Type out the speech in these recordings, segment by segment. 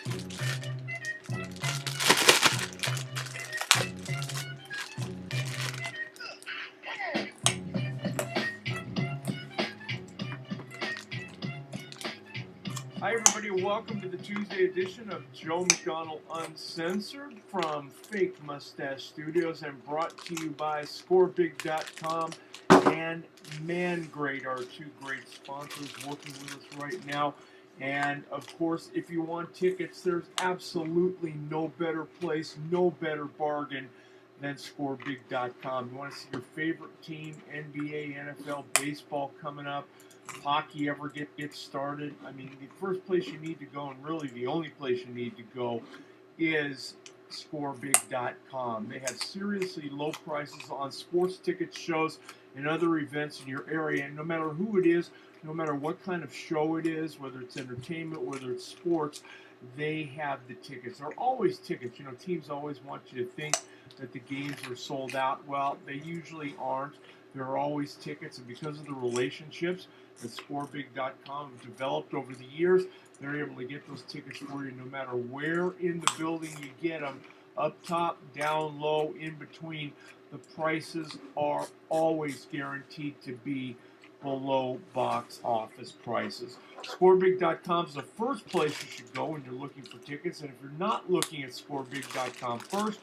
Hi, everybody. Welcome to the Tuesday edition of Joe McDonnell Uncensored from Fake Mustache Studios and brought to you by ScoreBig.com and ManGreat, our two great sponsors working with us right now. And, of course, if you want tickets, there's absolutely no better place, no better bargain than ScoreBig.com. You want to see your favorite team, NBA, NFL, baseball coming up, hockey ever get started, I mean, the first place you need to go, and really the only place you need to go, is ScoreBig.com. They have seriously low prices on sports tickets, shows, and other events in your area. And no matter who it is, no matter what kind of show it is, whether it's entertainment, whether it's sports, they have the tickets. There are always tickets. You know, teams always want you to think that the games are sold out. Well, they usually aren't. There are always tickets, and because of the relationships that ScoreBig.com has developed over the years, they're able to get those tickets for you no matter where in the building you get them, up top, down low, in between. The prices are always guaranteed to be below box office prices. ScoreBig.com is the first place you should go when you're looking for tickets, and if you're not looking at ScoreBig.com first,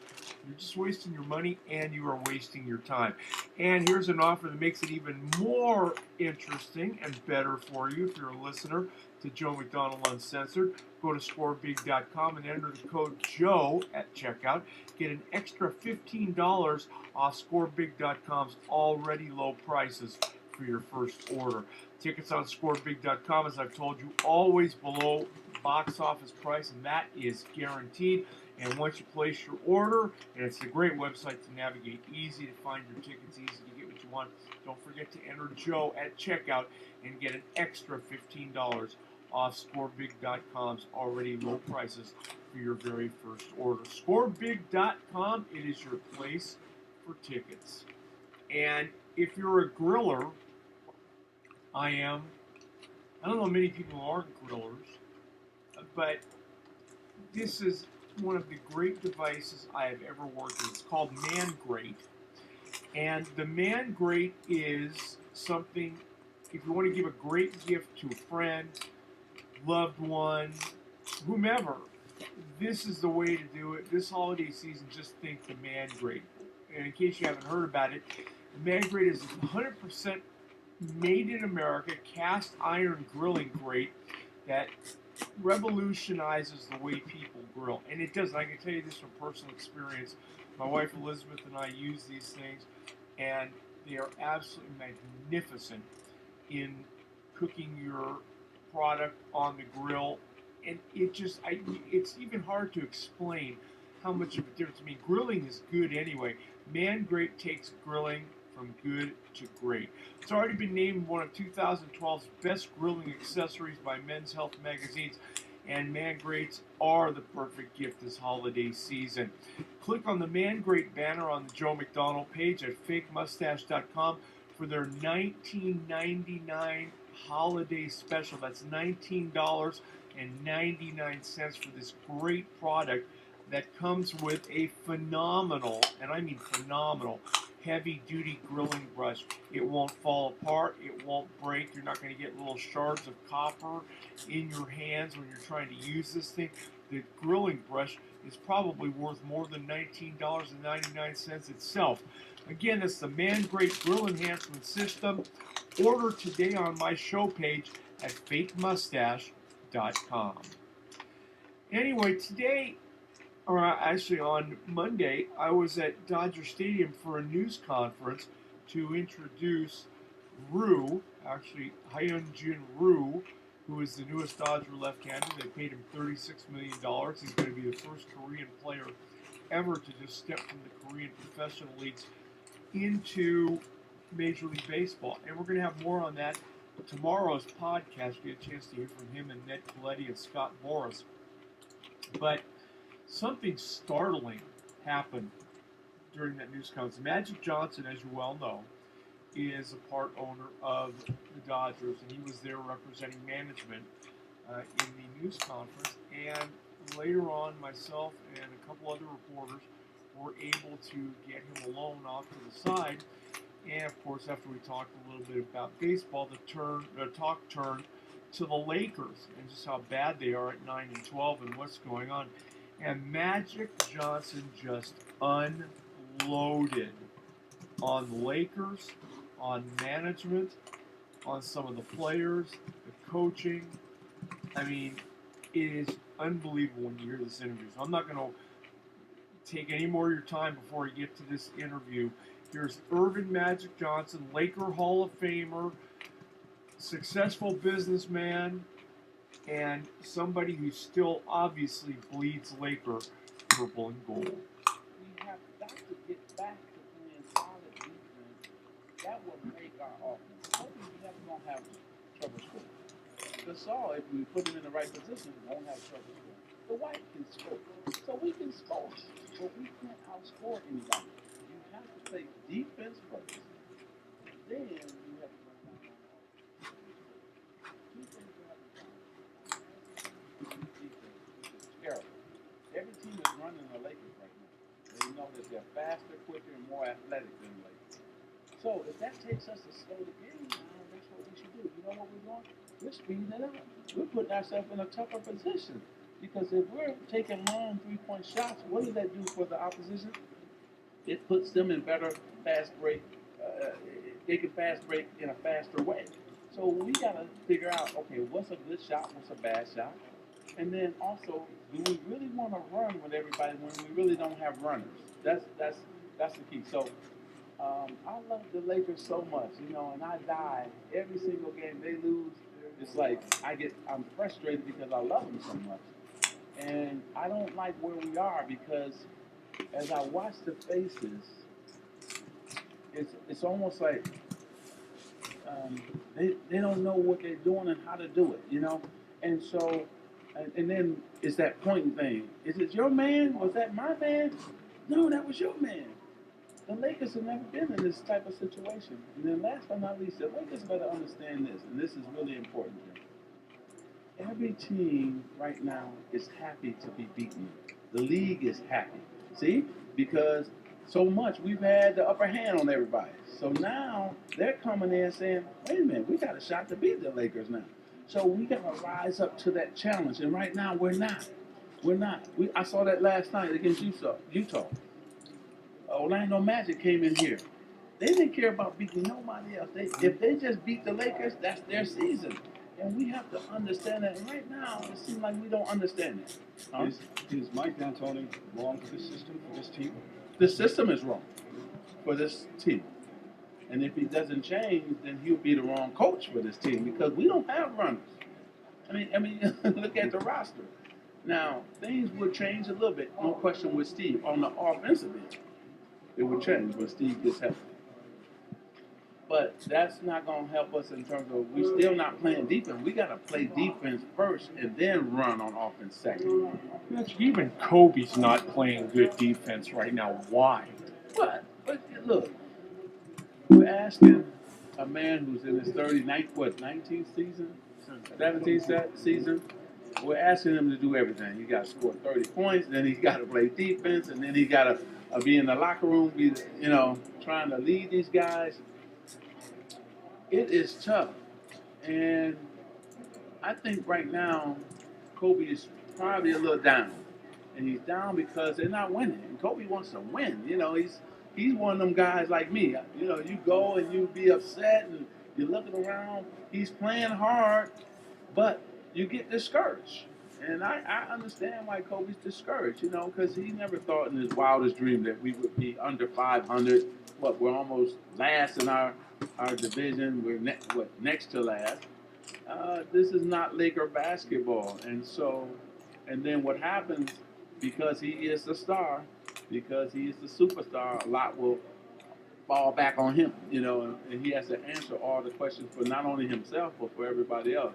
you're just wasting your money and you are wasting your time. And here's an offer that makes it even more interesting and better for you if you're a listener to Joe McDonnell Uncensored. Go to ScoreBig.com and enter the code JOE at checkout. Get an extra $15 off ScoreBig.com's already low prices for your first order. Tickets on ScoreBig.com, as I've told you, always below box office price, and that is guaranteed. And once you place your order, and it's a great website to navigate, easy to find your tickets, easy to get what you want. Don't forget to enter Joe at checkout and get an extra $15 off ScoreBig.com's already low prices for your very first order. ScoreBig.com, it is your place for tickets. And if you're a griller, I am. I don't know many people who aren't grillers, but this is one of the great devices I have ever worked with. It's called ManGreat. And the ManGreat is something, if you want to give a great gift to a friend, loved one, whomever, this is the way to do it. This holiday season, just think the ManGreat. And in case you haven't heard about it, the ManGreat is 100% made in America, cast iron grilling grate that revolutionizes the way people grill. And it does. I can tell you this from personal experience. My wife Elizabeth and I use these things, and they are absolutely magnificent in cooking your product on the grill. And it's even hard to explain how much of a difference. I mean, grilling is good anyway. ManGreat takes grilling from good to great. It's already been named one of 2012's best grilling accessories by Men's Health magazines, and ManGreats are the perfect gift this holiday season. Click on the ManGreat banner on the Joe McDonnell page at fakemustache.com for their $19.99 holiday special. That's $19.99 for this great product that comes with a phenomenal, and I mean phenomenal, heavy-duty grilling brush. It won't fall apart. It won't break. You're not going to get little shards of copper in your hands when you're trying to use this thing. The grilling brush is probably worth more than $19.99 itself. Again, it's the ManGreat Grill Enhancement System. Order today on my show page at fakemustache.com. Anyway, today, or actually on Monday, I was at Dodger Stadium for a news conference to introduce Ryu, actually Hyunjin Ryu, who is the newest Dodger left-hander. They paid him $36 million. He's going to be the first Korean player ever to just step from the Korean professional leagues into Major League Baseball. And we're going to have more on that tomorrow's podcast. We get a chance to hear from him and Ned Colletti and Scott Boras. But something startling happened during that news conference. Magic Johnson, as you well know, is a part owner of the Dodgers, and he was there representing management in the news conference. And later on, myself and a couple other reporters were able to get him alone off to the side. And of course, after we talked a little bit about baseball, the talk turned to the Lakers and just how bad they are at 9-12 and what's going on. And Magic Johnson just unloaded on the Lakers, on management, on some of the players, the coaching. I mean, it is unbelievable when you hear this interview. So I'm not going to take any more of your time before we get to this interview. Here's Earvin Magic Johnson, Laker Hall of Famer, successful businessman, and somebody who still obviously bleeds Laker purple and gold. We have got to get back to playing solid defense. That will make our offense. Hopefully we never going to have trouble scoring. Gasol, if we put him in the right position, won't have trouble scoring. The White can score. So we can score, but we can't outscore anybody. You have to play defense first. Then you have to run down on offense. Two things you have to do. Defense, which is terrible. Every team is running the Lakers right now. They know that they're faster, quicker, and more athletic than the Lakers. So if that takes us to slow the game down, that's what we should do. You know what we're doing? We're speeding it up. We're putting ourselves in a tougher position. Because if we're taking long three-point shots, what does that do for the opposition? It puts them in better fast break. They can fast break in a faster way. So we got to figure out, okay, what's a good shot, what's a bad shot? And then also, do we really want to run with everybody when we really don't have runners? That's the key. So I love the Lakers so much, and I die every single game they lose. It's like I'm frustrated because I love them so much. And I don't like where we are because as I watch the faces, it's almost like they don't know what they're doing and how to do it, And so, and then it's that pointing thing. Is it your man? Was that my man? No, that was your man. The Lakers have never been in this type of situation. And then last but not least, the Lakers better understand this, and this is really important here. Every team right now is happy to be beaten. The league is happy. See? Because so much we've had the upper hand on everybody. So now they're coming in saying, wait a minute, we got a shot to beat the Lakers now. So we got to rise up to that challenge. And right now we're not. We're not. I saw that last night against Utah. Orlando Magic came in here. They didn't care about beating nobody else. If they just beat the Lakers, that's their season. And we have to understand that. And right now, it seems like we don't understand it. Huh? Is Mike D'Antoni wrong for this system, for this team? The system is wrong for this team. And if he doesn't change, then he'll be the wrong coach for this team because we don't have runners. I mean, look at the roster. Now, things would change a little bit, no question, with Steve. On the offensive end, it would change when Steve gets healthy. But that's not going to help us in terms of we're still not playing defense. We got to play defense first and then run on offense second. Even Kobe's not playing good defense right now. Why? But look, we're asking a man who's in his 19th season, 17th season. We're asking him to do everything. He got to score 30 points, then he's got to play defense, and then he got to be in the locker room, trying to lead these guys. It is tough, and I think right now Kobe is probably a little down, and he's down because they're not winning. And Kobe wants to win. He's one of them guys like me. You go and you be upset and you're looking around. He's playing hard, but you get discouraged, and I understand why Kobe's discouraged. Because he never thought in his wildest dream that we would be under 500. We're almost last in our division. We're next to last. This is not Laker basketball, and then what happens because he is the star, because he is the superstar, a lot will fall back on him, and he has to answer all the questions for not only himself but for everybody else.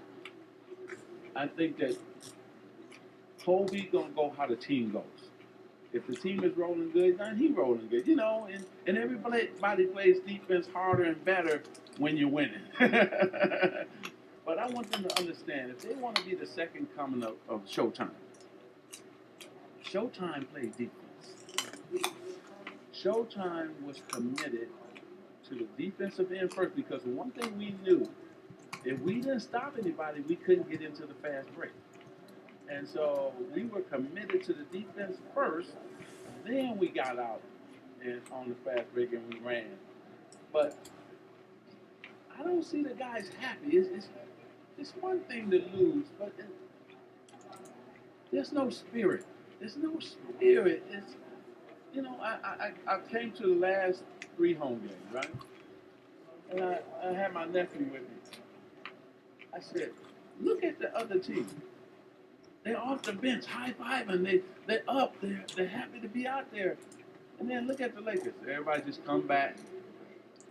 I think that Kobe gonna go how the team goes. If the team is rolling good, then he rolling good, and everybody plays defense harder and better when you're winning. But I want them to understand, if they want to be the second coming of Showtime, Showtime played defense. Showtime was committed to the defensive end first because one thing we knew, if we didn't stop anybody, we couldn't get into the fast break. And so we were committed to the defense first, then we got out and on the fast break and we ran. But I don't see the guys happy. It's one thing to lose, but there's no spirit. There's no spirit. It's, you know, I came to the last 3 home games, right? And I had my nephew with me. I said, look at the other team. They're off the bench, high-fiving. They're up. They're happy to be out there. And then look at the Lakers. Everybody just come back.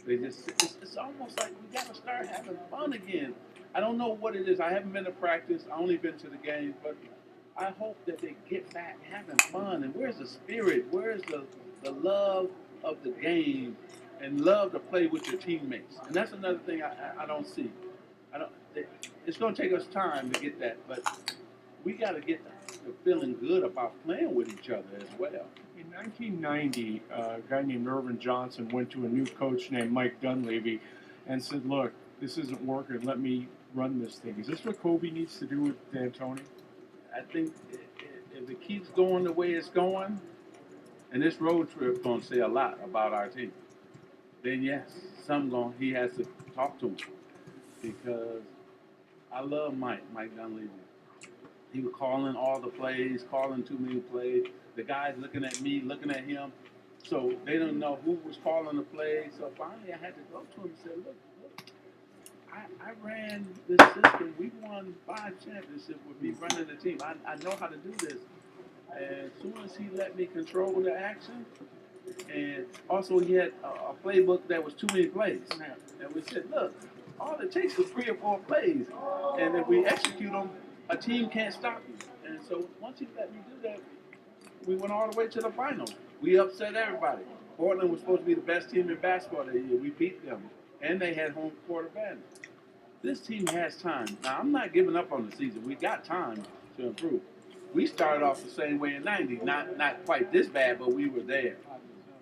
It's almost like we got to start having fun again. I don't know what it is. I haven't been to practice. I only been to the games, but I hope that they get back having fun. And where's the spirit? Where's the love of the game and love to play with your teammates? And that's another thing I don't see. It's going to take us time to get that, but we got to get the feeling good about playing with each other as well. In 1990, a guy named Irvin Johnson went to a new coach named Mike Dunleavy and said, look, this isn't working. Let me run this thing. Is this what Kobe needs to do with D'Antoni? I think if it keeps going the way it's going, and this road trip going to say a lot about our team, then yes, he has to talk to him. Because I love Mike Dunleavy. He was calling all the plays, calling too many plays. The guys looking at me, looking at him. So they don't know who was calling the plays. So finally I had to go to him and say, look, I ran this system. We won 5 championships with me running the team. I know how to do this. And as soon as he let me control the action, and also he had a playbook that was too many plays. And we said, look, all it takes is 3 or 4 plays. And if we execute them, a team can't stop you. And so once he let me do that, we went all the way to the finals. We upset everybody. Portland was supposed to be the best team in basketball that year. We beat them. And they had home court advantage. This team has time. Now, I'm not giving up on the season. We got time to improve. We started off the same way in 90. Not quite this bad, but we were there.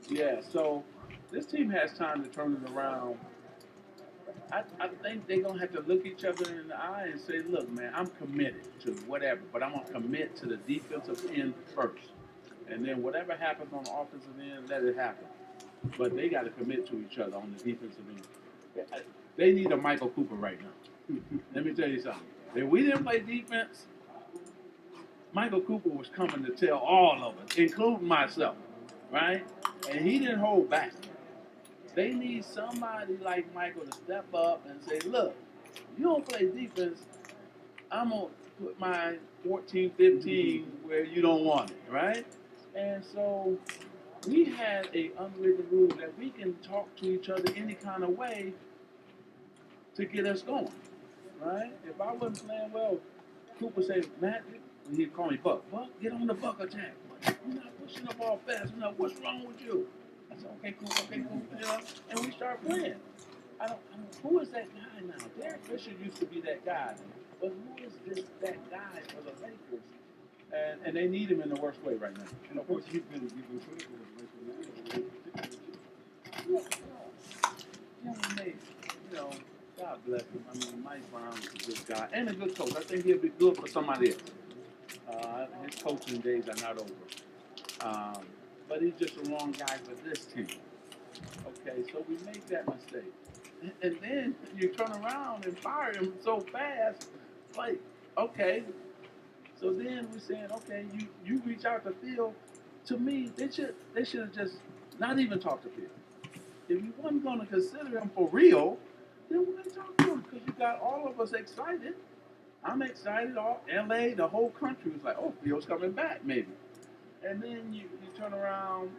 Yeah, so this team has time to turn it around. I think they're going to have to look each other in the eye and say, look, man, I'm committed to whatever, but I'm going to commit to the defensive end first. And then whatever happens on the offensive end, let it happen. But they got to commit to each other on the defensive end. They need a Michael Cooper right now. Let me tell you something. If we didn't play defense, Michael Cooper was coming to tell all of us, including myself, right? And he didn't hold back. They need somebody like Michael to step up and say, look, you don't play defense, I'm going to put my 14, 15 where you don't want it, right? And so we had an unwritten rule that we can talk to each other any kind of way to get us going, right? If I wasn't playing well, Cooper said, Matt, he'd call me Buck, get on the Buck attack. You're not pushing the ball fast enough. What's wrong with you? I said, okay, cool, you know, and we start playing. Who is that guy now? Derek Fisher used to be that guy, but who is that guy for the Lakers? And they need him in the worst way right now. And of course, you've been critical of Yeah, you know, God bless him. I mean, Mike Brown is a good guy and a good coach. I think he'll be good for somebody else. His coaching days are not over. But he's just the wrong guy for this team. Okay, so we make that mistake. And then you turn around and fire him so fast. Like, okay. So then we're saying, okay, you reach out to Phil. To me, they should have just not even talked to Phil. If you wasn't going to consider him for real, then we're going to talk to him because you got all of us excited. I'm excited. All LA, the whole country was like, oh, Phil's coming back, maybe. And then you turn around,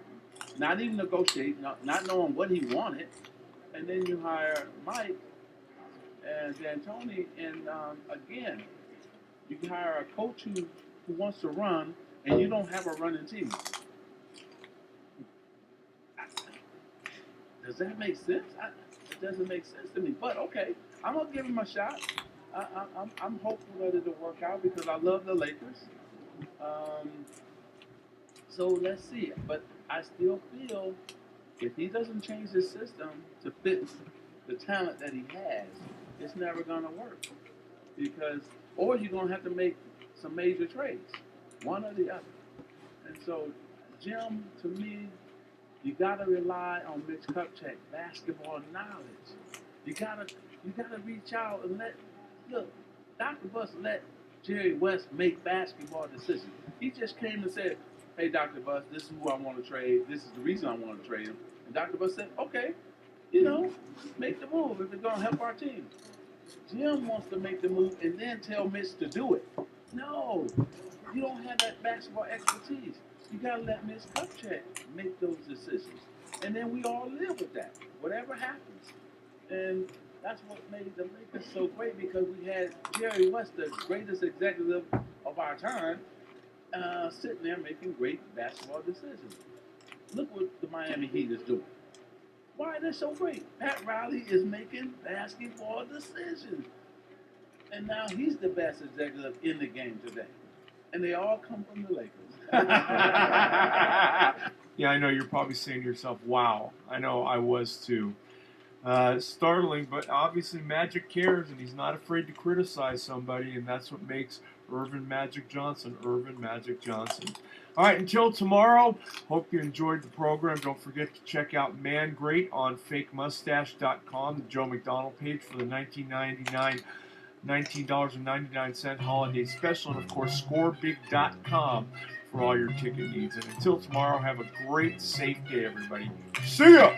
not even negotiate, not knowing what he wanted, and then you hire Mike and D'Antoni, and again, you can hire a coach who wants to run, and you don't have a running team. Does that make sense? It doesn't make sense to me. But okay, I'm gonna give him a shot. I'm hopeful that it'll work out because I love the Lakers. So let's see. But I still feel if he doesn't change his system to fit the talent that he has, it's never gonna work. Because or you're gonna have to make some major trades, one or the other. And so, Jim, to me, you gotta rely on Mitch Kupchak basketball knowledge. You gotta reach out and look. Dr. Buss let Jerry West make basketball decisions. He just came and said, "Hey, Dr. Buss, this is who I want to trade. This is the reason I want to trade him." And Dr. Buss said, "Okay, make the move if it's gonna help our team." Jim wants to make the move and then tell Mitch to do it. No, you don't have that basketball expertise. You gotta let Mitch Kupchak make those decisions, and then we all live with that, whatever happens. And that's what made the Lakers so great because we had Jerry West, the greatest executive of our time, sitting there making great basketball decisions. Look what the Miami Heat is doing. Why are they so great? Pat Riley is making basketball decisions. And now he's the best executive in the game today. And they all come from the Lakers. Yeah, I know you're probably saying to yourself, wow, I know I was too. Startling, but obviously Magic cares, and he's not afraid to criticize somebody, and that's what makes Irvin Magic Johnson. All right, until tomorrow, hope you enjoyed the program. Don't forget to check out Man Great on FakeMustache.com, the Joe McDonnell page for the $19.99 holiday special, and of course ScoreBig.com for all your ticket needs. And until tomorrow, have a great, safe day, everybody. See ya!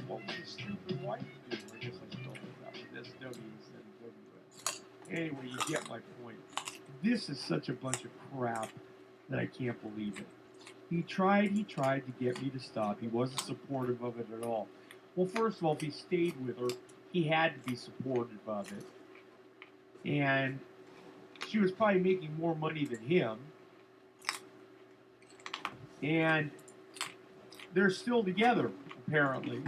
What would the stupid wife do? I guess I told her about it. That's W instead of WS. Anyway, you get my point. This is such a bunch of crap that I can't believe it. He tried to get me to stop. He wasn't supportive of it at all. Well, first of all, if he stayed with her, he had to be supportive of it. And she was probably making more money than him. And they're still together, apparently.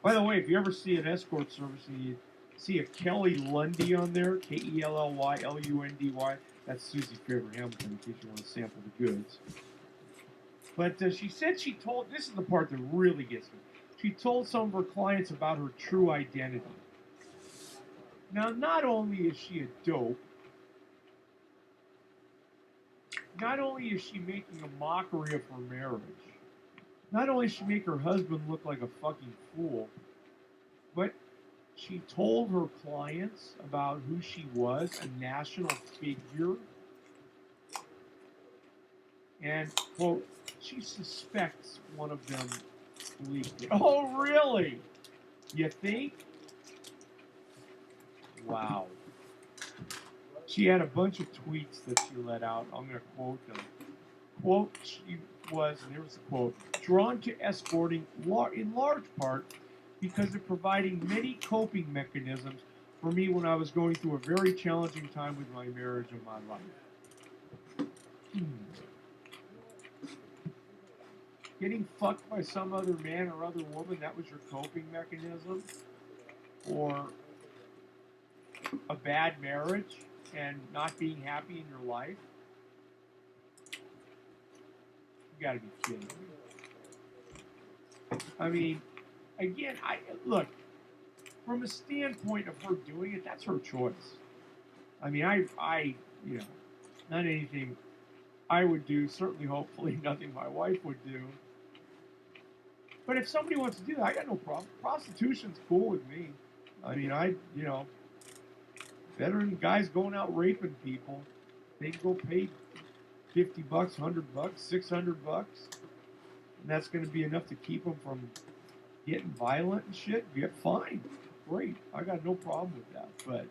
By the way, if you ever see an escort service and you see a Kelly Lundy on there, KELLYLUNDY, that's Susie Faber Hamilton, in case you want to sample the goods. But she said this is the part that really gets me. She told some of her clients about her true identity. Now, not only is she a dope, not only is she making a mockery of her marriage, not only does she make her husband look like a fucking fool, but she told her clients about who she was, a national figure. And, quote, she suspects one of them leaked it. Oh, really? You think? Wow. She had a bunch of tweets that she let out. I'm going to quote them. Quote, she was, and there was a quote, drawn to escorting in large part because of providing many coping mechanisms for me when I was going through a very challenging time with my marriage and my life. Getting fucked by some other man or other woman, that was your coping mechanism? Or a bad marriage and not being happy in your life? You gotta be kidding me. I mean, again, look, from a standpoint of her doing it, that's her choice. I mean, I not anything I would do, certainly, hopefully, nothing my wife would do. But if somebody wants to do that, I got no problem. Prostitution's cool with me. I mean, better than guys going out raping people. They can go pay $50, $100, $600, and that's going to be enough to keep them from getting violent and shit. Yeah, fine, great. I got no problem with that. But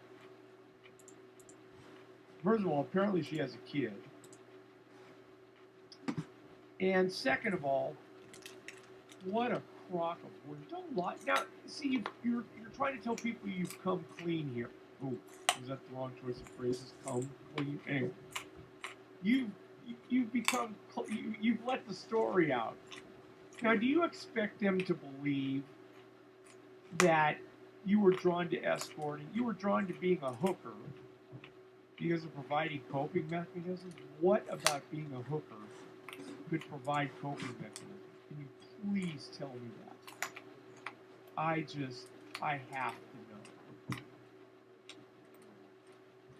First of all, apparently she has a kid. And second of all, what a crock of words. Don't lie. Now, see, you're trying to tell people you've come clean here. Oh, is that the wrong choice of phrases? Come clean. Anyway, you've become you've let the story out. Now, do you expect them to believe that you were drawn to escorting, you were drawn to being a hooker because of providing coping mechanisms? What about being a hooker could provide coping mechanisms? Can you please tell me that? I have to know.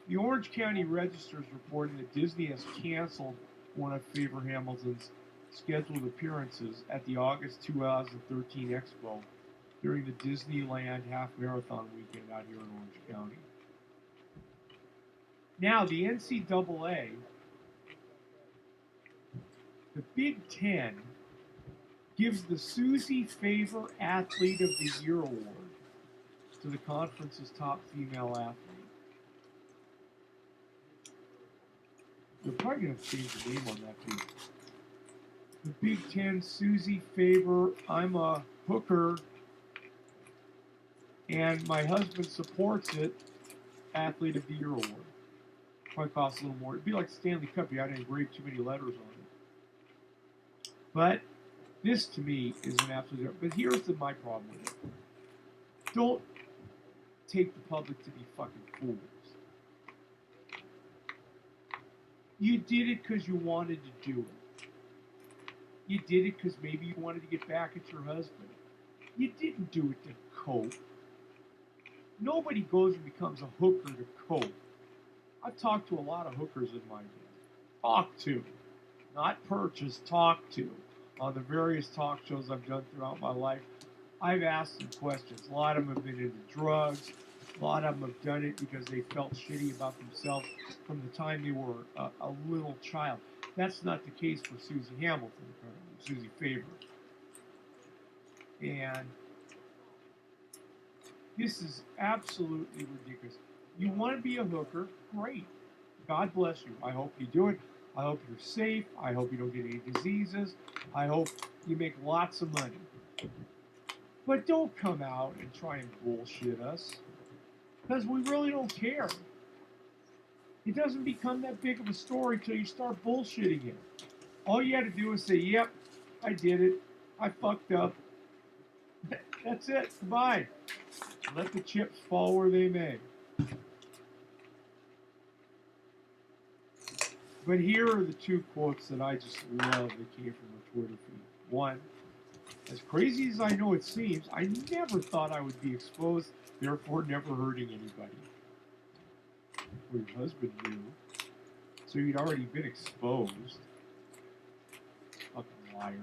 The Orange County Register is reporting that Disney has canceled one of Faber Hamilton's scheduled appearances at the August 2013 Expo during the Disneyland Half Marathon weekend out here in Orange County. Now, the NCAA, the Big Ten, gives the Susie Faber Athlete of the Year award to the conference's top female athlete. They're probably going to change the name on that too. The Big Ten Susie Faber, I'm a hooker, and my husband supports it, Athlete of the Year award. Probably costs a little more. It'd be like the Stanley Cup. You had to engrave too many letters on it. But this, to me, is an absolute... But here's my problem with it. Don't take the public to be fucking fools. You did it because you wanted to do it. You did it because maybe you wanted to get back at your husband. You didn't do it to cope. Nobody goes and becomes a hooker to cope. I've talked to a lot of hookers in my day. Talk to. Not purchase, talk to. On the various talk shows I've done throughout my life, I've asked them questions. A lot of them have been into drugs. A lot of them have done it because they felt shitty about themselves from the time they were a little child. That's not the case for Susie Hamilton, apparently. Susie Faber. And this is absolutely ridiculous. You want to be a hooker? Great. God bless you. I hope you do it. I hope you're safe. I hope you don't get any diseases. I hope you make lots of money. But don't come out and try and bullshit us, because we really don't care. It doesn't become that big of a story till you start bullshitting it. All you had to do is say, yep, I did it. I fucked up. That's it. Goodbye. Let the chips fall where they may. But here are the two quotes that I just love that came from the Twitter feed. One, as crazy as I know it seems, I never thought I would be exposed, therefore never hurting anybody. Well, your husband knew, so you'd already been exposed. Fucking liar.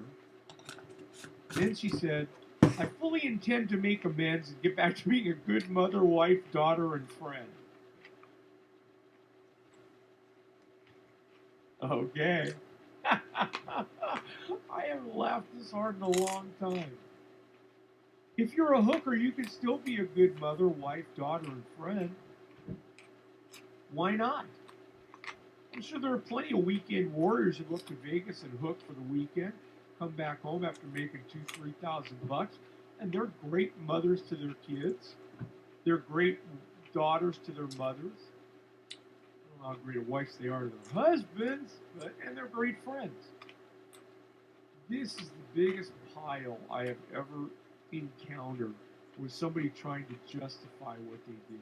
Then she said, I fully intend to make amends and get back to being a good mother, wife, daughter, and friend. Okay. I haven't laughed this hard in a long time. If you're a hooker, you can still be a good mother, wife, daughter, and friend. Why not? I'm sure there are plenty of weekend warriors who go to Vegas and hook for the weekend, come back home after making $2,000-3,000, and they're great mothers to their kids. They're great daughters to their mothers. I don't know how great of wives they are to their husbands, and they're great friends. This is the biggest pile I have ever encountered with somebody trying to justify what they did.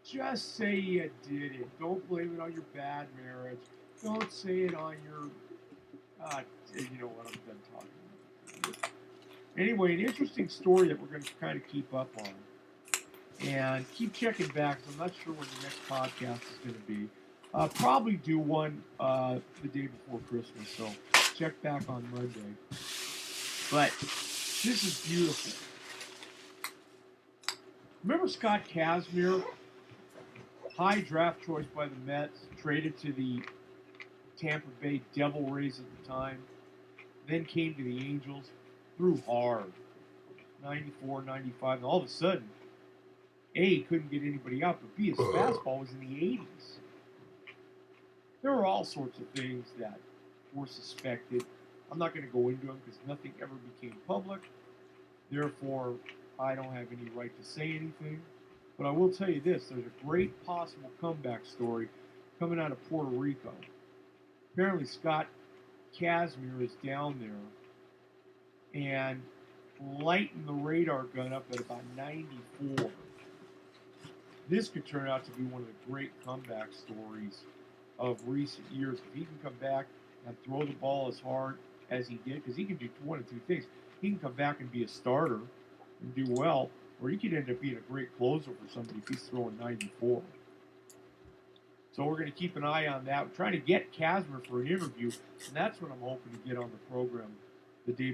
Just say you did it. Don't blame it on your bad marriage. Don't say it on your... you know what, I'm done talking about. Anyway, an interesting story that we're going to kind of keep up on. And keep checking back, because I'm not sure when the next podcast is going to be. Probably do one the day before Christmas, so check back on Monday. But this is beautiful. Remember Scott Kazmir? High draft choice by the Mets, traded to the Tampa Bay Devil Rays at the time, then came to the Angels, threw hard, 94, 95, and all of a sudden, A, he couldn't get anybody out, but B, his fastball was in the 80s. There were all sorts of things that were suspected. I'm not going to go into them because nothing ever became public. Therefore, I don't have any right to say anything. But I will tell you this, there's a great possible comeback story coming out of Puerto Rico. Apparently Scott Casimir is down there and lighting the radar gun up at about 94. This could turn out to be one of the great comeback stories of recent years. If he can come back and throw the ball as hard as he did, because he can do one of two things. He can come back and be a starter and do well, or he could end up being a great closer for somebody if he's throwing 94. So we're going to keep an eye on that. We're trying to get Casimir for an interview, and that's what I'm hoping to get on the program the day